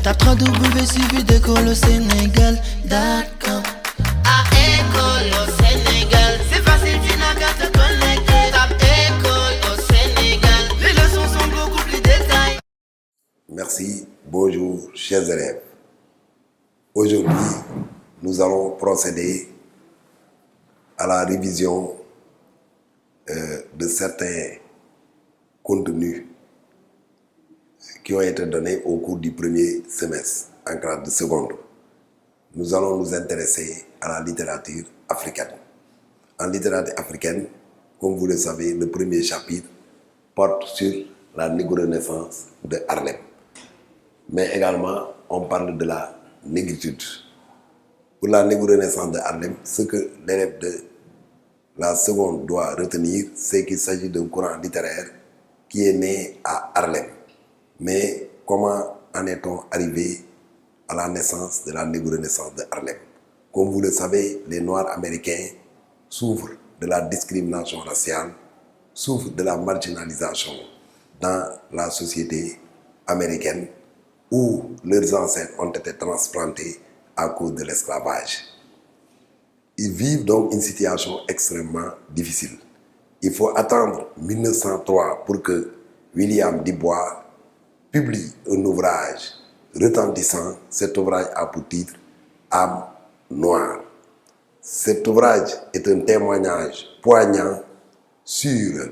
Tape www.suividécole-au-sénégal.com. À école au Sénégal, c'est facile, tu n'as qu'à te connecter. Tape école au Sénégal, les leçons sont beaucoup plus détaillées. Merci, bonjour chers élèves. Aujourd'hui, nous allons procéder à la révision de certains contenus qui ont été donnés au cours du premier semestre en classe de seconde. Nous allons nous intéresser à la littérature africaine. En littérature africaine, comme vous le savez, le premier chapitre porte sur la négro-renaissance de Harlem. Mais également, on parle de la négritude. Pour la négro-renaissance de Harlem, ce que l'élève de la seconde doit retenir, c'est qu'il s'agit d'un courant littéraire qui est né à Harlem. Mais comment en est-on arrivé à la naissance de la négro-renaissance de Harlem? Comme vous le savez, les Noirs américains souffrent de la discrimination raciale, souffrent de la marginalisation dans la société américaine où leurs ancêtres ont été transplantés à cause de l'esclavage. Ils vivent donc une situation extrêmement difficile. Il faut attendre 1903 pour que William Du Bois publie un ouvrage retentissant. Cet ouvrage a pour titre « Âme noire ». Cet ouvrage est un témoignage poignant sur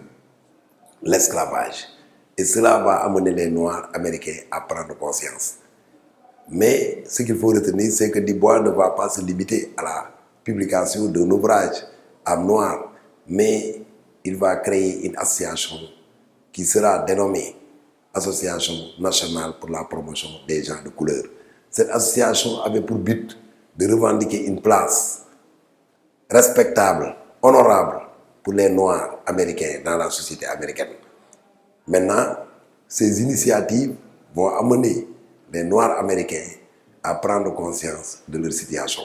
l'esclavage. Et cela va amener les Noirs américains à prendre conscience. Mais ce qu'il faut retenir, c'est que Du Bois ne va pas se limiter à la publication d'un ouvrage Âme noire, mais il va créer une association qui sera dénommée Association nationale pour la promotion des gens de couleur. Cette association avait pour but de revendiquer une place respectable, honorable pour les Noirs américains dans la société américaine. Maintenant, ces initiatives vont amener les Noirs américains à prendre conscience de leur situation.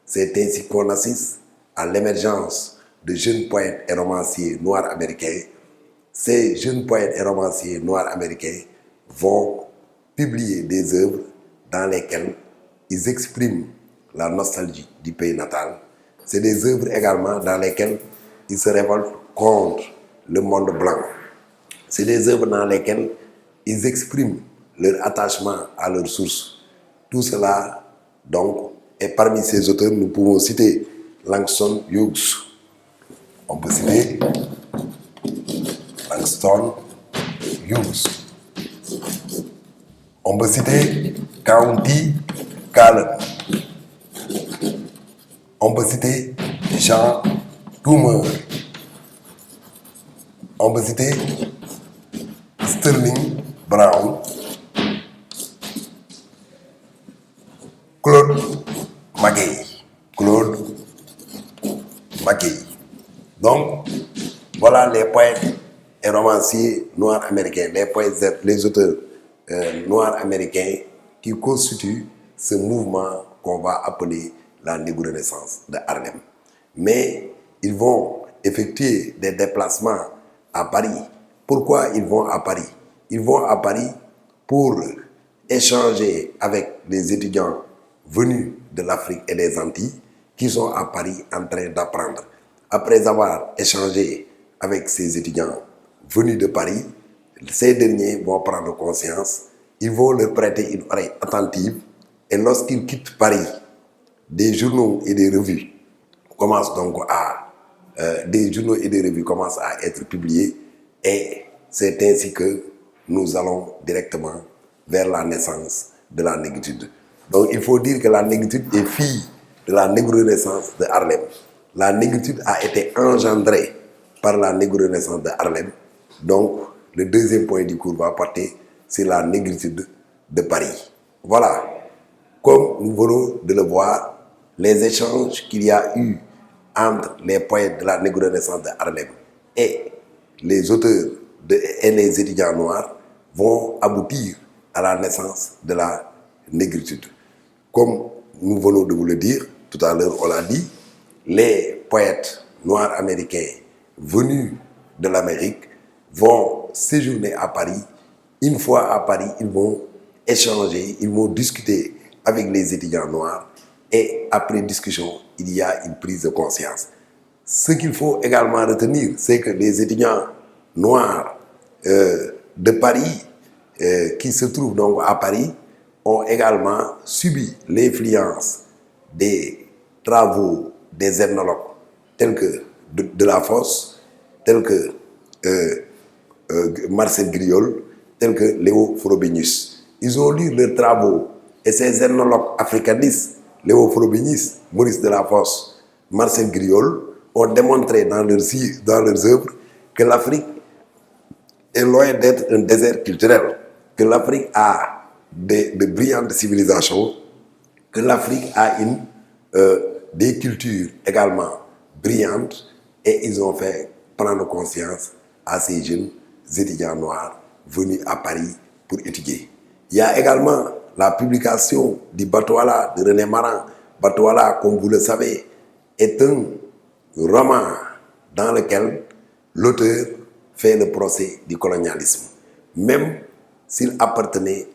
C'est ainsi qu'on assiste à l'émergence de jeunes poètes et romanciers noirs américains. Ces jeunes poètes et romanciers noirs américains vont publier des œuvres dans lesquelles ils expriment la nostalgie du pays natal. C'est des œuvres également dans lesquelles ils se révoltent contre le monde blanc. C'est des œuvres dans lesquelles ils expriment leur attachement à leurs sources. Tout cela, donc, et parmi ces auteurs, nous pouvons citer Langston Hughes. On peut citer Langston Hughes. On peut citer Countee Cullen. On peut citer Jean Toomer. On peut citer Sterling Brown. Claude Mackay. Donc, voilà les poètes et romanciers noirs américains, les auteurs noirs américains qui constituent ce mouvement qu'on va appeler la négro-renaissance de Harlem. Mais ils vont effectuer des déplacements à Paris. Pourquoi ils vont à Paris? Ils vont à Paris pour échanger avec les étudiants venus de l'Afrique et des Antilles qui sont à Paris en train d'apprendre. Après avoir échangé avec ces étudiants venus de Paris, ces derniers vont prendre conscience, ils vont leur prêter une oreille attentive et lorsqu'ils quittent Paris, des journaux et des revues commencent à être publiés et c'est ainsi que nous allons directement vers la naissance de la négritude. Donc il faut dire que la négritude est fille de la négro-renaissance de Harlem. La négritude a été engendrée par la négro-renaissance de Harlem. Donc le deuxième point du cours va porter sur la négritude de Paris. Voilà, comme nous venons de le voir, les échanges qu'il y a eu entre les poètes de la négro-renaissance de Harlem et les auteurs et les étudiants noirs vont aboutir à la naissance de la négritude. Comme nous venons de vous le dire, tout à l'heure on l'a dit, les poètes noirs américains venus de l'Amérique vont séjourner à Paris. Une fois à Paris, ils vont échangé, ils m'ont discuté avec les étudiants noirs et après discussion, il y a une prise de conscience. Ce qu'il faut également retenir, c'est que les étudiants noirs de Paris qui se trouvent donc à Paris ont également subi l'influence des travaux des ethnologues tels que de la Fosse, tels que Marcel Griol, tels que Léo Frobenius. Ils ont lu leurs travaux et ces ethnologues africanistes, Léo Frobenius, Maurice Delafosse, Marcel Griol, ont démontré dans leurs œuvres que l'Afrique est loin d'être un désert culturel, que l'Afrique a de brillantes civilisations, que l'Afrique a des cultures également brillantes, et ils ont fait prendre conscience à ces jeunes étudiants noirs venus à Paris pour étudier. Il y a également la publication du Batouala de René Maran. Batouala, comme vous le savez, est un roman dans lequel l'auteur fait le procès du colonialisme. Même s'il appartenait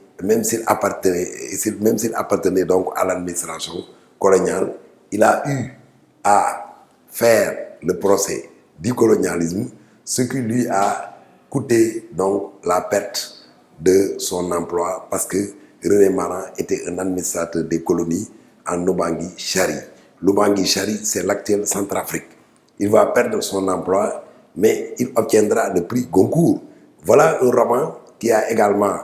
donc à l'administration coloniale, il a eu à faire le procès du colonialisme, ce qui lui a coûté donc la perte de son emploi parce que René Maran était un administrateur des colonies en Lubangui-Chari. Lubangui-Chari, c'est l'actuelle Centrafrique. Il va perdre son emploi, mais il obtiendra le prix Goncourt. Voilà un roman qui a également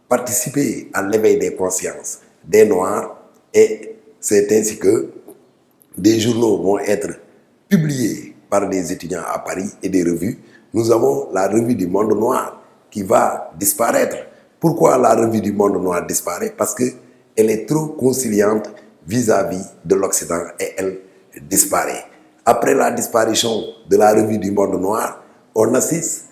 participé à l'éveil des consciences des Noirs, et c'est ainsi que des journaux vont être publiés par des étudiants à Paris et des revues. Nous avons la revue du Monde Noir qui va disparaître. Pourquoi la revue du Monde Noir disparaît? Parce qu'elle est trop conciliante vis-à-vis de l'Occident et elle disparaît. Après la disparition de la revue du Monde Noir, on assiste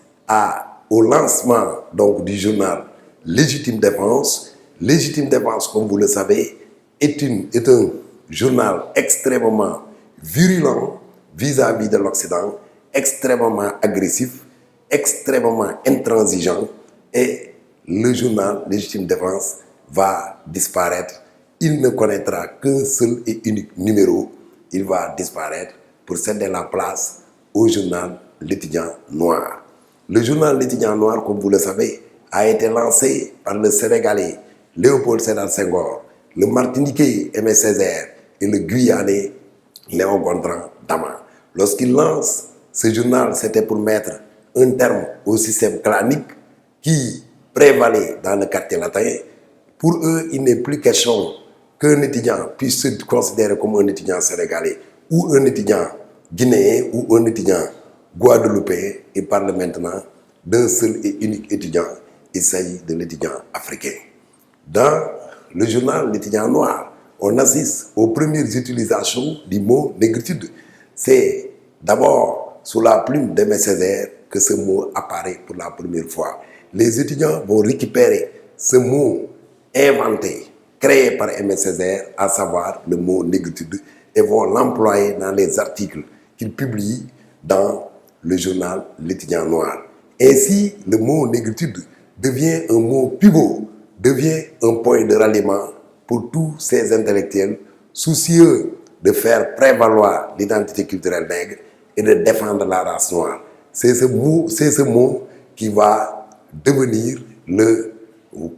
au lancement donc, du journal Légitime Défense. Légitime Défense, comme vous le savez, est un journal extrêmement virulent vis-à-vis de l'Occident, extrêmement agressif, extrêmement intransigeant, et le journal Légitime Défense va disparaître. Il ne connaîtra qu'un seul et unique numéro. Il va disparaître pour céder la place au journal L'étudiant noir. Le journal L'étudiant noir, comme vous le savez, a été lancé par le Sénégalais Léopold Sédar Senghor, le Martiniquais Aimé Césaire et le Guyanais Léon Gontran Dama. Lorsqu'il lance ce journal, c'était pour mettre un terme au système clanique qui prévalait dans le quartier latin. Pour eux, il n'est plus question qu'un étudiant puisse se considérer comme un étudiant sénégalais ou un étudiant guinéen ou un étudiant guadeloupéen. Ils parlent maintenant d'un seul et unique étudiant. Il s'agit de l'étudiant africain. Dans le journal L'étudiant noir, on assiste aux premières utilisations du mot négritude. C'est d'abord sous la plume d'Aimé Césaire que ce mot apparaît pour la première fois. Les étudiants vont récupérer ce mot inventé, créé par Aimé Césaire, à savoir le mot négritude, et vont l'employer dans les articles qu'ils publient dans le journal L'étudiant noir. Ainsi, le mot négritude devient un mot pivot, devient un point de ralliement pour tous ces intellectuels soucieux de faire prévaloir l'identité culturelle nègre et de défendre la race noire. C'est ce mot qui va devenir le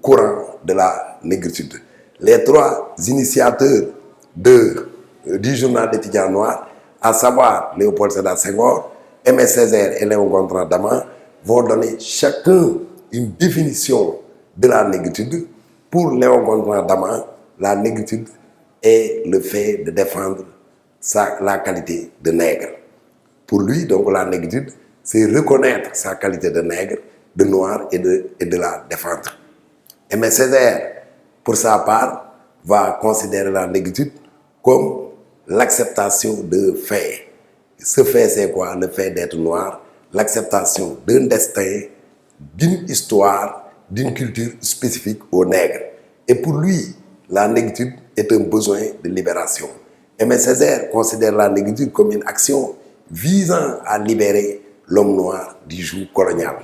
courant de la négritude. Les trois initiateurs du journal L'étudiant noir, à savoir Léopold Sédar Senghor, Aimé Césaire et Léon Gontran Dama, vont donner chacun une définition de la négritude. Pour Léon Gontran Dama, la négritude est le fait de défendre la qualité de nègre. Pour lui, donc, la négritude, c'est reconnaître sa qualité de nègre, de noir et de la défendre. Aimé Césaire, pour sa part, va considérer la négritude comme l'acceptation de fait. Ce fait, c'est quoi? Le fait d'être noir, l'acceptation d'un destin, d'une histoire, d'une culture spécifique aux nègres. Et pour lui, la négritude est un besoin de libération. Aimé Césaire considère la négritude comme une action visant à libérer l'homme noir du joug colonial.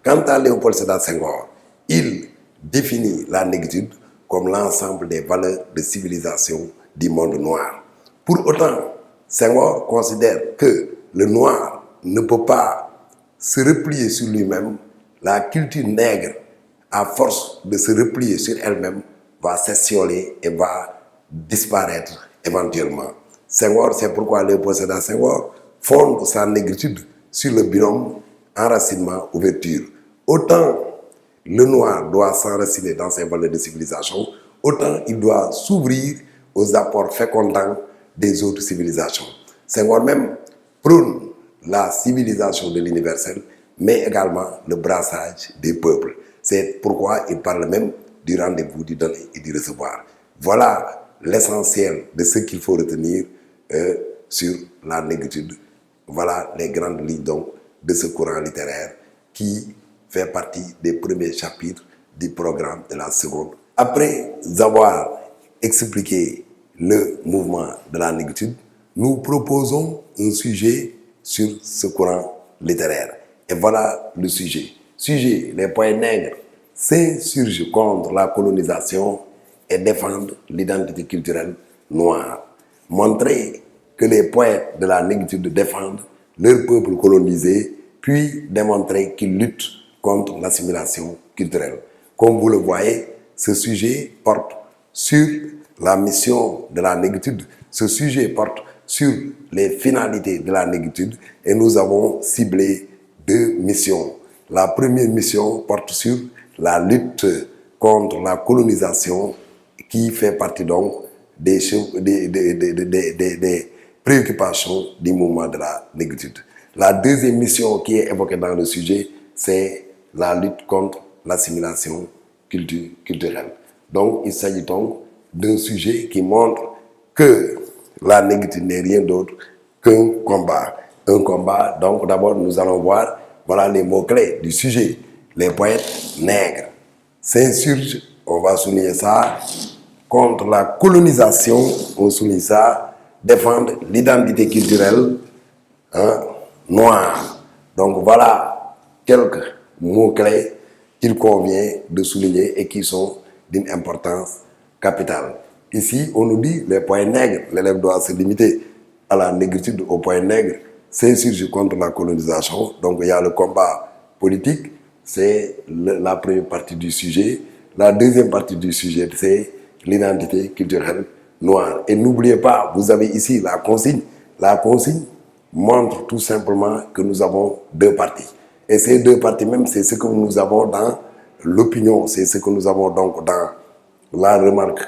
Quant à Léopold Sédar Senghor, il définit la négritude comme l'ensemble des valeurs de civilisation du monde noir. Pour autant, Senghor considère que le noir ne peut pas se replier sur lui-même. La culture nègre, à force de se replier sur elle-même, va s'essioler et va disparaître éventuellement. Senghor, c'est pourquoi Léopold Sédar Senghor fonde sa négritude sur le binôme enracinement-ouverture. Autant le noir doit s'enraciner dans ses valeurs de civilisation, autant il doit s'ouvrir aux apports fécondants des autres civilisations. Senghor même prône la civilisation de l'universel, mais également le brassage des peuples. C'est pourquoi il parle même du rendez-vous, du donner et du recevoir. Voilà l'essentiel de ce qu'il faut retenir sur la négritude. Voilà les grandes lignes donc de ce courant littéraire qui fait partie des premiers chapitres du programme de la seconde. Après avoir expliqué le mouvement de la négritude, nous proposons un sujet sur ce courant littéraire. Et voilà le sujet. Sujet, les poètes nègres s'insurgent contre la colonisation et défendent l'identité culturelle noire. Montrer que les poètes de la négritude défendent leur peuple colonisé, puis démontrer qu'ils luttent contre l'assimilation culturelle. Comme vous le voyez, ce sujet porte sur la mission de la négritude, ce sujet porte sur les finalités de la négritude et nous avons ciblé 2 missions. La première mission porte sur la lutte contre la colonisation qui fait partie donc des préoccupations du mouvement de la négritude. La deuxième mission qui est évoquée dans le sujet, c'est la lutte contre l'assimilation culturelle. Donc, il s'agit donc d'un sujet qui montre que la négritude n'est rien d'autre qu'un combat. Un combat, donc d'abord nous allons voir, voilà les mots-clés du sujet. Les poètes nègres s'insurgent, on va souligner ça, contre la colonisation, on souligne ça, défendre l'identité culturelle noire. Donc voilà quelques mots-clés qu'il convient de souligner et qui sont d'une importance capitale. Ici, on nous dit les poètes nègres, l'élève doit se limiter à la négritude, aux poètes nègres, s'insurgent contre la colonisation. Donc il y a le combat politique, c'est la première partie du sujet. La deuxième partie du sujet, c'est l'identité culturelle noire. Et n'oubliez pas, vous avez ici la consigne. La consigne montre tout simplement que nous avons 2 parties. Et ces 2 parties même, c'est ce que nous avons dans l'opinion, c'est ce que nous avons donc dans la remarque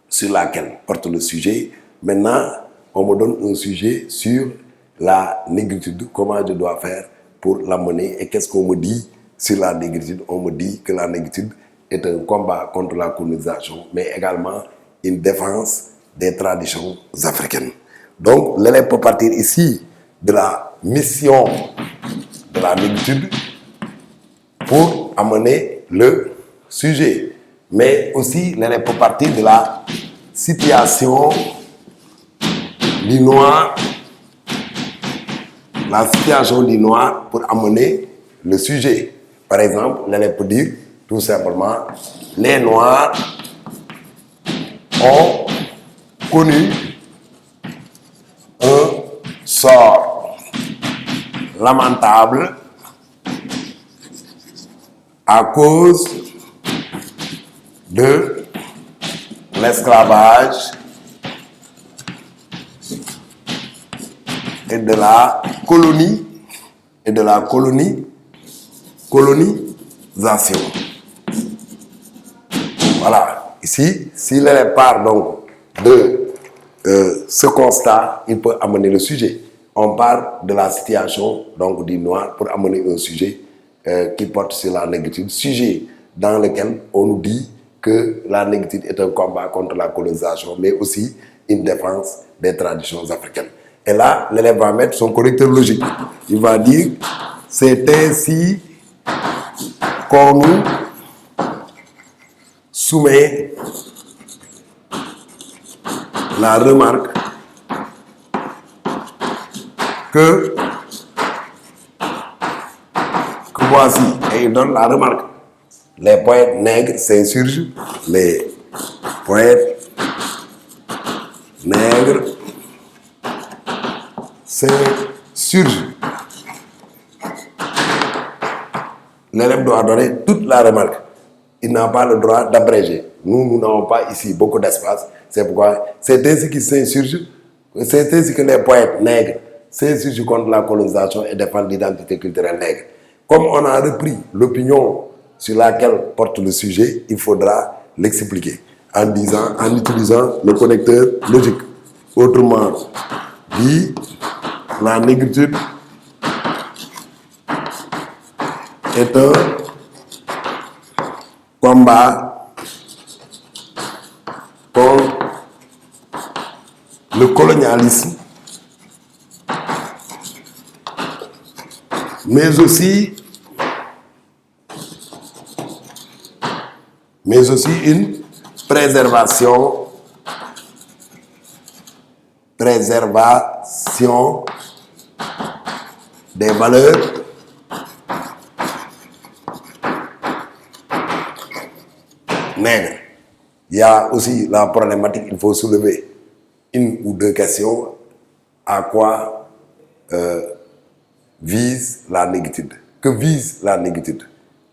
sur laquelle porte le sujet. Maintenant, on me donne un sujet sur la négritude, comment je dois faire pour l'amener et qu'est-ce qu'on me dit sur la négritude. On me dit que la négritude est un combat contre la colonisation, mais également une défense des traditions africaines. Donc, l'élève peut partir ici de la mission de la négritude pour amener le sujet. Mais aussi, l'élève peut partir de la situation du noir, la situation du noir pour amener le sujet. Par exemple, l'élève peut dire tout simplement, les noirs ont connu un sort lamentable à cause de l'esclavage et de la colonisation. Voilà. Ici, si l'élève part donc de ce constat, il peut amener le sujet. On part de la situation donc du noir pour amener un sujet qui porte sur la négritude, sujet dans lequel on nous dit que la négritude est un combat contre la colonisation, mais aussi une défense des traditions africaines. Et là, l'élève va mettre son correcteur logique. Il va dire, c'est ainsi qu'on nous soumet la remarque que voici, et il donne la remarque. les poètes nègres s'insurgent, les poètes nègres s'insurgent. L'élève doit donner toute la remarque. Il n'a pas le droit d'abréger. Nous n'avons pas ici beaucoup d'espace. C'est pourquoi c'est ainsi qu'ils s'insurgent. C'est ainsi que les poètes nègres s'insurgent contre la colonisation et défendent l'identité culturelle nègre. Comme on a repris l'opinion sur laquelle porte le sujet, il faudra l'expliquer en utilisant le connecteur logique. Autrement dit, la négritude est un combat contre le colonialisme, mais aussi une préservation des valeurs nègres. Il y a aussi la problématique, il faut soulever une ou deux questions. À quoi vise la négritude? Que vise la négritude?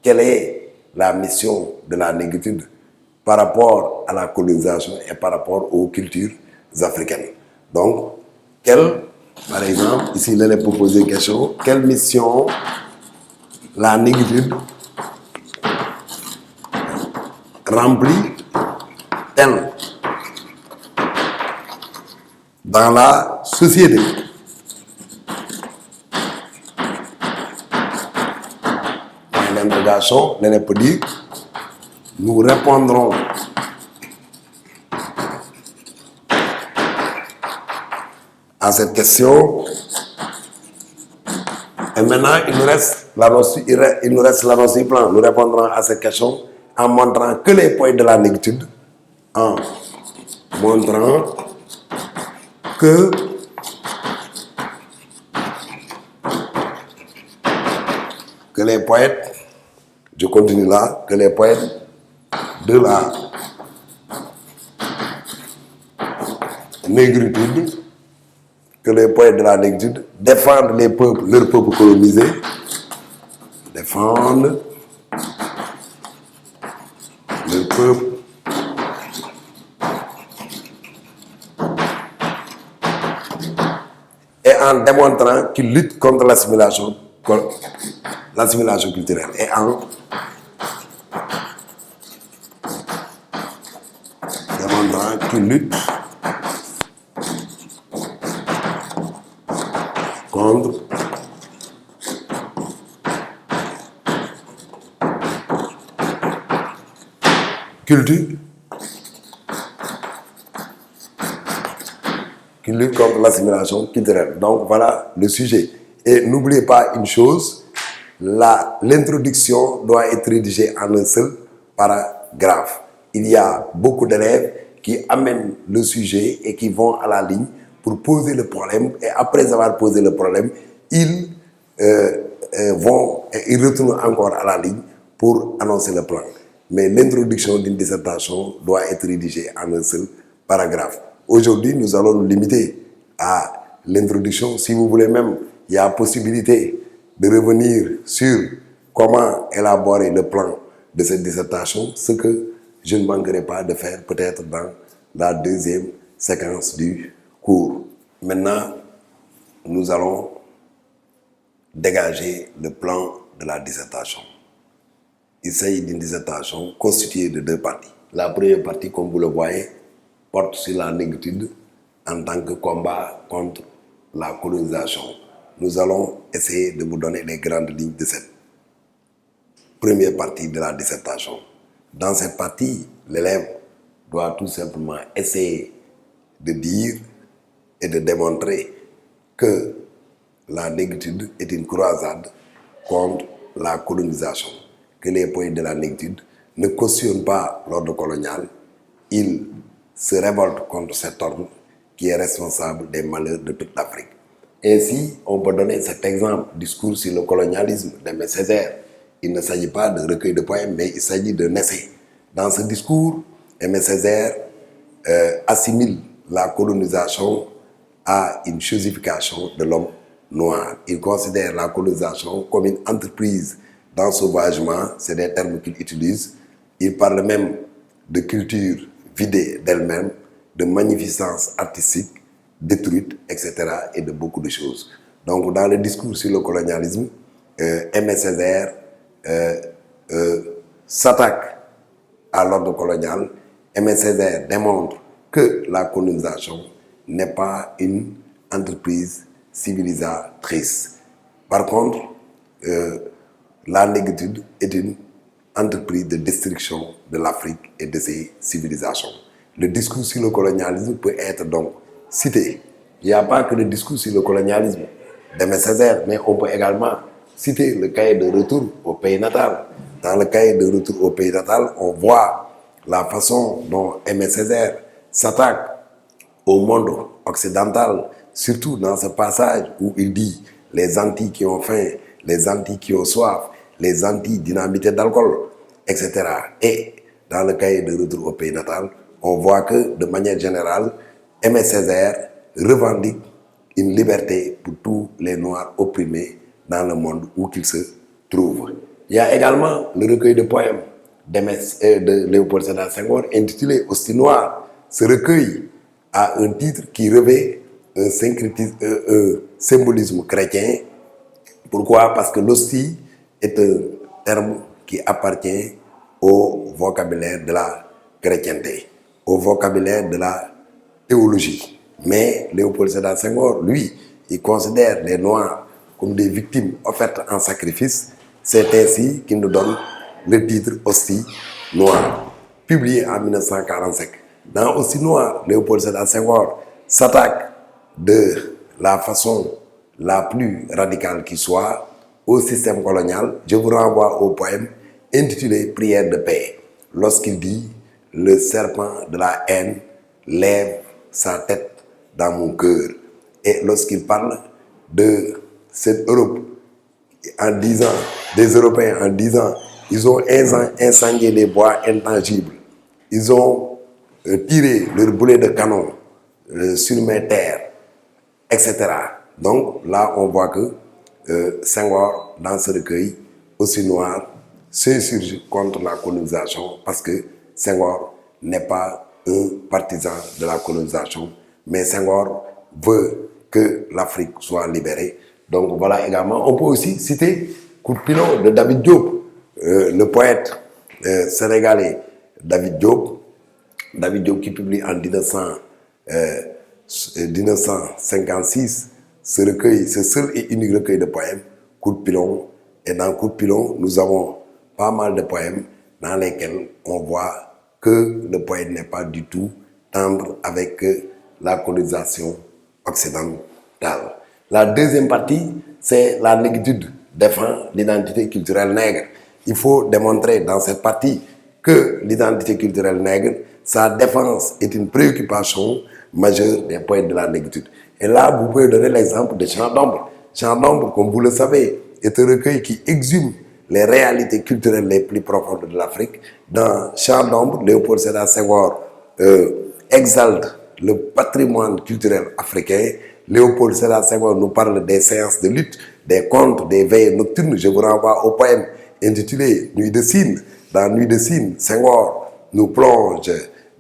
Quelle est la mission de la négritude par rapport à la colonisation et par rapport aux cultures africaines? Donc, par exemple, ici, il est proposé une question, quelle mission la négritude remplit-elle dans la société? Dans l'interrogation, l'élève peut dire, nous répondrons à cette question. Et maintenant, il nous reste l'annonce plan. Nous répondrons à cette question en montrant que les poètes de la négritude, en montrant que les poètes, je continue là, que les poètes de la négritude, défendent leurs peuples colonisés, défendent le peuple et en démontrant qu'ils luttent contre l'assimilation culturelle et en démontrant qu'ils luttent contre qui lutte contre l'assimilation culturelle. Donc voilà le sujet. Et n'oubliez pas une chose, l'introduction doit être rédigée en un seul paragraphe. Il y a beaucoup d'élèves qui amènent le sujet et qui vont à la ligne pour poser le problème. Et après avoir posé le problème, ils retournent encore à la ligne pour annoncer le plan. Mais l'introduction d'une dissertation doit être rédigée en un seul paragraphe. Aujourd'hui, nous allons nous limiter à l'introduction. Si vous voulez même, il y a possibilité de revenir sur comment élaborer le plan de cette dissertation, ce que je ne manquerai pas de faire peut-être dans la deuxième séquence du cours. Maintenant, nous allons dégager le plan de la dissertation. Il s'agit d'une dissertation constituée de deux parties. La première partie, comme vous le voyez, porte sur la négritude en tant que combat contre la colonisation. Nous allons essayer de vous donner les grandes lignes de cette première partie de la dissertation. Dans cette partie, l'élève doit tout simplement essayer de dire et de démontrer que la négritude est une croisade contre la colonisation, que les poètes de la négritude ne cautionnent pas l'ordre colonial, ils se révoltent contre cet ordre qui est responsable des malheurs de toute l'Afrique. Ainsi, on peut donner cet exemple, discours sur le colonialisme d'Aimé Césaire, il ne s'agit pas de recueil de poèmes, mais il s'agit d'un essai. Dans ce discours, Aimé Césaire assimile la colonisation à une chosification de l'homme noir. Il considère la colonisation comme une entreprise d'ensauvagement, c'est des termes qu'il utilise. Il parle même de culture vidée d'elle-même, de magnificence artistique détruite, etc. et de beaucoup de choses. Donc dans le discours sur le colonialisme, Aimé Césaire s'attaque à l'ordre colonial. Aimé Césaire démontre que la colonisation n'est pas une entreprise civilisatrice. Par contre, la négritude est une entreprise de destruction de l'Afrique et de ses civilisations. Le discours sur le colonialisme peut être donc cité. Il n'y a pas que le discours sur le colonialisme d'Aimé Césaire, mais on peut également citer le cahier de retour au pays natal. Dans le cahier de retour au pays natal, on voit la façon dont Aimé Césaire s'attaque au monde occidental, surtout dans ce passage où il dit les Antilles qui ont faim, les Antilles qui ont soif, les Antilles dynamité d'alcool, etc. Et dans le cahier de retour au pays natal, on voit que de manière générale, Aimé Césaire revendique une liberté pour tous les Noirs opprimés dans le monde où qu'ils se trouvent. Il y a également le recueil de poèmes de Léopold Sédar Senghor intitulé Hostie Noire. Ce recueil a un titre qui revêt un symbolisme chrétien. Pourquoi? Parce que l'hostie est un terme qui appartient au vocabulaire de la chrétienté, au vocabulaire de la théologie. Mais Léopold Sédar Senghor, lui, il considère les Noirs comme des victimes offertes en sacrifice. C'est ainsi qu'il nous donne le titre Hostie Noire, publié en 1945. Dans Hostie Noire, Léopold Sédar Senghor s'attaque de la façon la plus radicale qui soit au système colonial. Je vous renvoie au poème intitulé Prière de paix, lorsqu'il dit « Le serpent de la haine lève sa tête dans mon cœur ». Et lorsqu'il parle de cette Europe en disant, des Européens en disant, ils ont incendié les bois intangibles, ils ont tiré leurs boulets de canon sur mes terres, etc. Donc là, on voit que Senghor, dans ce recueil, Hostie Noire, s'insurge contre la colonisation parce que Senghor n'est pas un partisan de la colonisation, mais Senghor veut que l'Afrique soit libérée. Donc voilà également, on peut aussi citer Coup de pilon de David Diop, le poète sénégalais David Diop qui publie en 1956 ce recueil, ce seul et unique recueil de poèmes, Coup de pilon. Et dans Coup de pilon, nous avons pas mal de poèmes dans lesquels on voit que le poète n'est pas du tout tendre avec la colonisation occidentale. La deuxième partie, c'est la négritude défend l'identité culturelle nègre. Il faut démontrer dans cette partie que l'identité culturelle nègre, sa défense est une préoccupation majeure des poètes de la négritude. Et là, vous pouvez donner l'exemple de Chants d'ombre. Chants d'ombre, comme vous le savez, est un recueil qui exhume les réalités culturelles les plus profondes de l'Afrique. Dans Chants d'ombre, Léopold Sédar Senghor exalte le patrimoine culturel africain. Léopold Sédar Senghor nous parle des séances de lutte, des contes, des veillées nocturnes. Je vous renvoie au poème intitulé Nuit de Cine. Dans Nuit de Cine, Senghor nous plonge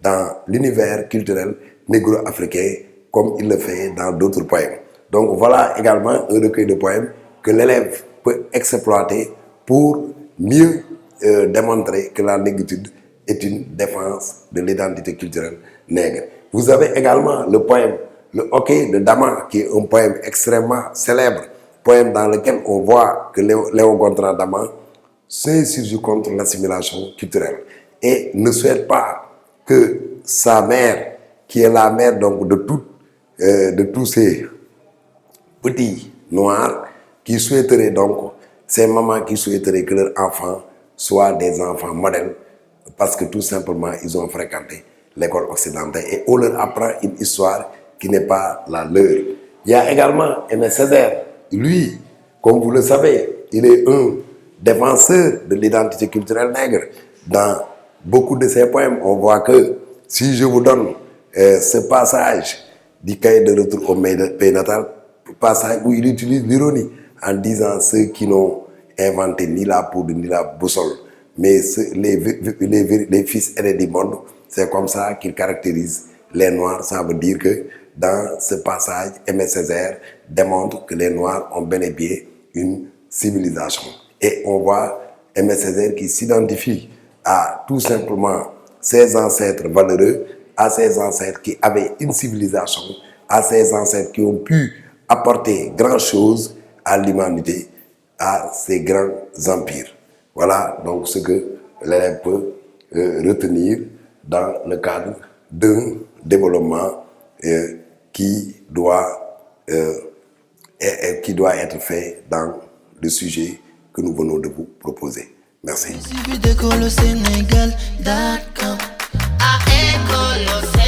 dans l'univers culturel négro-africain comme il le fait dans d'autres poèmes. Donc voilà également un recueil de poèmes que l'élève peut exploiter pour mieux démontrer que la négritude est une défense de l'identité culturelle nègre. Vous avez également le poème Le Hockey de Damas, qui est un poème extrêmement célèbre, poème dans lequel on voit que Léon Gontran Damas s'insurge contre l'assimilation culturelle et ne souhaite pas que sa mère, qui est la mère donc de tous ces petits noirs, qui souhaiteraient donc, ces mamans qui souhaiteraient que leurs enfants soient des enfants modèles, parce que tout simplement ils ont fréquenté l'école occidentale et on leur apprend une histoire qui n'est pas la leur. Il y a également Aimé Césaire. Lui, comme vous le savez, il est un défenseur de l'identité culturelle nègre. Dans beaucoup de ses poèmes, on voit que si je vous donne ce passage du cahier de retour au pays natal, passage où il utilise l'ironie en disant ceux qui n'ont inventé ni la poudre ni la boussole, mais les fils aînés du monde, c'est comme ça qu'il caractérise les Noirs. Ça veut dire que dans ce passage, Aimé Césaire démontre que les Noirs ont bel et bien une civilisation. Et on voit Aimé Césaire qui s'identifie à tout simplement ses ancêtres valeureux, à ses ancêtres qui avaient une civilisation, à ses ancêtres qui ont pu apporter grand chose à l'humanité, à ces grands empires. Voilà donc ce que l'élève peut retenir dans le cadre d'un développement qui doit être fait dans le sujet que nous venons de vous proposer. Merci. Il suffit d'école au Sénégal.com. À école au Sénégal.